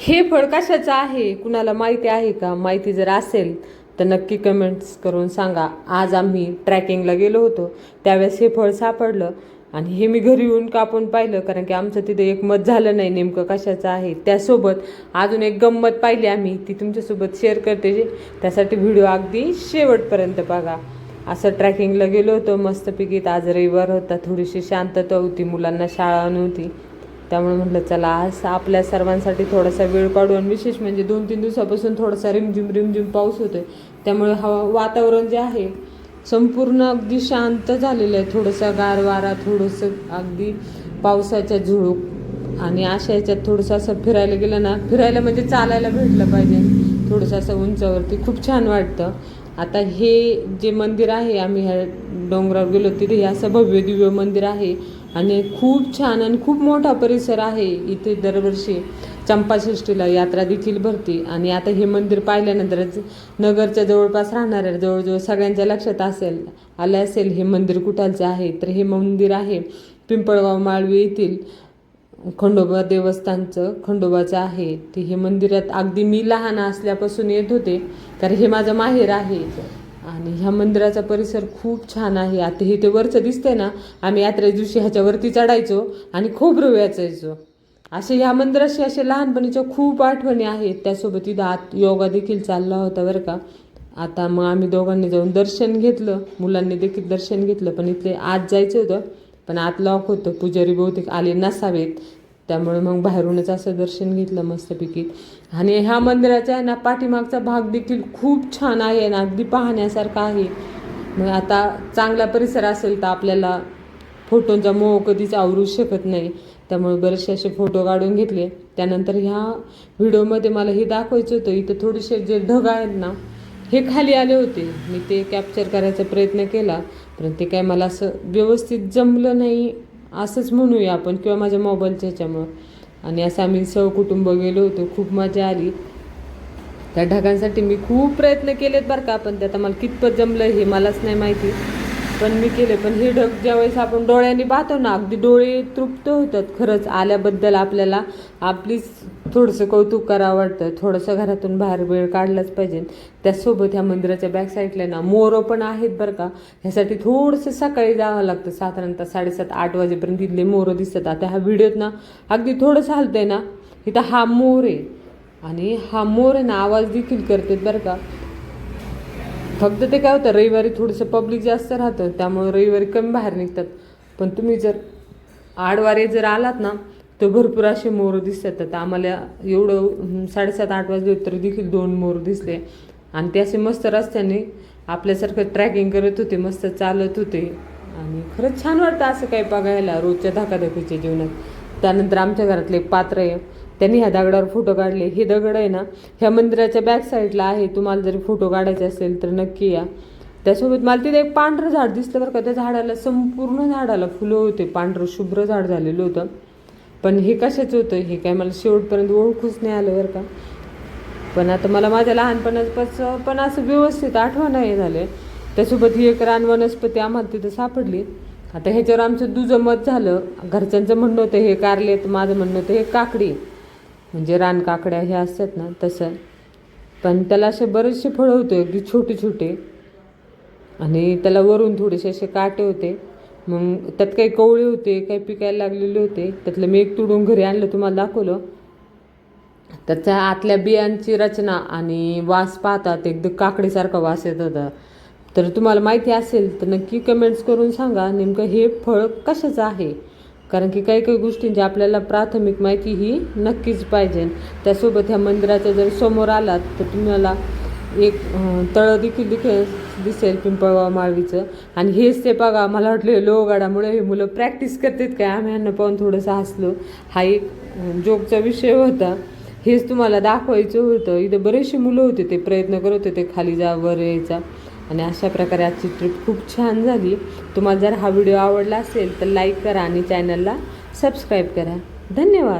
हे फळ कशाचं आहे कुणाला माहिती आहे का? माहिती जर असेल तर नक्की कमेंट्स करून सांगा. आज आम्ही ट्रॅकिंगला गेलो होतो त्यावेळेस हे फळ सापडलं आणि हे मी घरी येऊन कापून पाहिलं, कारण की आमचं तिथे एकमत झालं नाही नेमकं कशाचं आहे. त्यासोबत अजून एक गंमत पाहिली आम्ही, ती तुमच्यासोबत शेअर करते. त्यासाठी व्हिडिओ अगदी शेवटपर्यंत बघा. असं ट्रॅकिंगला गेलो होतो मस्तपैकी. आज रविवार होता, थोडीशी शांतता होती, मुलांना शाळा नव्हती, त्यामुळे म्हटलं चला आज आपल्या सर्वांसाठी थोडासा वेळ काढू. आणि विशेष म्हणजे 2-3 दिवसापासून थोडासा रिमझिम पाऊस होतोय, त्यामुळे वातावरण जे आहे संपूर्ण अगदी शांत झालेलं आहे. थोडंसं गार वारा, थोडंसं अगदी पावसाच्या झुळूक. आणि अशा याच्यात थोडंसं असं फिरायला गेलं ना, फिरायला म्हणजे चालायला भेटलं पाहिजे थोडंसं असं उंचावरती, खूप छान वाटतं. आता हे जे मंदिर आहे, आम्ही ह्या डोंगरावर गेलो तिथे हे असं भव्य दिव्य मंदिर आहे आणि खूप छान आणि खूप मोठा परिसर आहे. इथे दरवर्षी चंपाषष्ठीला यात्रा देखील भरते. आणि आता हे मंदिर पाहिल्यानंतरच नगरच्या जवळपास राहणाऱ्या जवळजवळ सगळ्यांच्या लक्षात आलं असेल हे मंदिर कुठालचं आहे. तर हे मंदिर आहे पिंपळगाव माळवी येथील खंडोबा खंडोबाचं आहे. ते हे मंदिरात अगदी मी लहान असल्यापासून येत होते, तर हे माझं माहेर आहे. आणि ह्या मंदिराचा परिसर खूप छान आहे. आता हे ते वरचं दिसतंय ना, आम्ही यात्रे दिवशी ह्याच्यावरती चढायचो आणि खोबरं वेचायचो. असे ह्या मंदिराशी असे लहानपणीच्या खूप आठवणी आहेत. त्यासोबत इथं आत योगा देखील चालला होता बरं का. आता मग आम्ही दोघांनी जाऊन दर्शन घेतलं, मुलांनी देखील दर्शन घेतलं. पण इथे आत जायचं होतं, पण आत लॉक होतं, पुजारी बहुतेक आले नसावेत, त्यामुळे मग बाहेरूनच असं दर्शन घेतलं मस्तपैकी. आणि ह्या मंदिराचा आहे ना पाठीमागचा भाग देखील खूप छान आहे ना, अगदी पाहण्यासारखा आहे. मग आता चांगला परिसर असेल तर आपल्याला फोटोंचा मोह कधीच आवरू शकत नाही, त्यामुळे बरेचसे असे फोटो काढून घेतले. त्यानंतर ह्या व्हिडिओमध्ये मला हे दाखवायचं होतं, इथं थोडेसे जे ढग आहेत ना हे खाली आले होते. मी ते कॅप्चर करायचा प्रयत्न केला, पण ते काय मला असं व्यवस्थित जमलं नाही असंच म्हणूया आपण, किंवा माझ्या मोबाईलच्या ह्याच्यामुळं. आणि असं आम्ही सहकुटुंब गेलो होतो, खूप मजा आली. त्या ढगांसाठी मी खूप प्रयत्न केलेत बरं का, पण ते आता मला कितपत जमलं हे मलाच नाही माहिती, पण मी केले. पण हे ढग ज्यावेळेस आपण डोळ्यांनी पाहतो ना, अगदी डोळे तृप्त होतात. खरंच आल्याबद्दल आपल्याला आपलीच थोडंसं कौतुक करावं वाटतं. थोडंसं घरातून बाहेर वेळ काढलाच पाहिजे. त्यासोबत ह्या मंदिराच्या बॅक साईडला ना मोरं पण आहेत बरं का. ह्यासाठी थोडंसं सकाळी जावं लागतं, साधारणतः 7:30-8 वाजेपर्यंत इथले मोरं दिसतात. आता ह्या व्हिडिओत ना अगदी थोडंसं हलतंय ना, इथं हा मोर आहे आणि हा मोर आहे ना आवाज देखील करतात बरं का. फक्त ते काय होतं, रविवारी थोडंसं पब्लिक जास्त राहतं, त्यामुळे रविवारी कमी बाहेर निघतात. पण तुम्ही जर आडवारे जर आलात ना तर भरपूर असे मोर दिसतात. आता आम्हाला एवढं 7:30-8 वाजले तरी देखील 2 मोर दिसले. आणि ते असे मस्त रस्त्याने आपल्यासारखं ट्रॅकिंग करत होते, मस्त चालत होते. आणि खरंच छान वाटतं असं काही बघायला रोजच्या धकाधकीच्या जीवनात. त्यानंतर आमच्या घरातले एक पात्र आहे, त्यांनी ह्या दगडावर फोटो काढले. हे दगड आहे ना ह्या मंदिराच्या बॅक साईडला आहे. तुम्हाला जरी फोटो काढायचे असेल तर नक्की या. त्यासोबत मला तिथे एक पांढरं झाड दिसलं बरं का. त्या झाडाला संपूर्ण झाडाला फुलं होते, पांढरं शुभ्र झाड झालेलं होतं. पण हे कशाचं होतं हे काय मला शेवटपर्यंत ओळखूच नाही आलं बरं का. पण आता मला माझ्या लहानपणापासून पण असं व्यवस्थित आठवण नाही झालं. त्यासोबत ही एक रान वनस्पती आम्हाला तिथं सापडली. आता ह्याच्यावर आमचं दुजं मत झालं. घरच्यांचं म्हणणं होतं हे कारले, तर माझं म्हणणं होतं हे काकडी, म्हणजे रान काकड्या हे असतात ना तसं. पण त्याला असे बरेचसे फळं होते अगदी छोटे छोटे, आणि त्याला वरून थोडेसे असे काटे होते. मग त्यात काही कवळे होते, काही पिकायला लागलेले होते. त्यातलं मी एक तुडून घरी आणलं, तुम्हाला दाखवलं. त्याच्या आतल्या बियांची रचना आणि वास पाहतात एकदम काकडीसारखा वास येत होता. तर तुम्हाला माहिती असेल तर नक्की कमेंट्स करून सांगा नेमकं हे फळ कशाचं आहे, कारण की काही काही गोष्टींची आपल्याला प्राथमिक माहिती ही नक्कीच पाहिजे. त्यासोबत ह्या मंदिराच्या जर समोर आलात तर तुम्हाला एक तळं देखील दिसेल पिंपळगाव माळवीचं. आणि हेच ते बघा, मला वाटलं लोहगडामुळे हे मुलं प्रॅक्टिस करतात काय, आम्ही ह्यांना पाहून थोडंसं हसलो. हा एक जोकचा विषय होता, हेच तुम्हाला दाखवायचं होतं. इथं बरेचसे मुलं होते, ते प्रयत्न करत होते खाली जा वर यायचा. आणि अशा प्रकारे आजची ट्रिप खूप छान झाली. तुम्हाला जर हा व्हिडिओ आवडला असेल तर लाईक करा आणि चॅनलला सबस्क्राईब करा. धन्यवाद.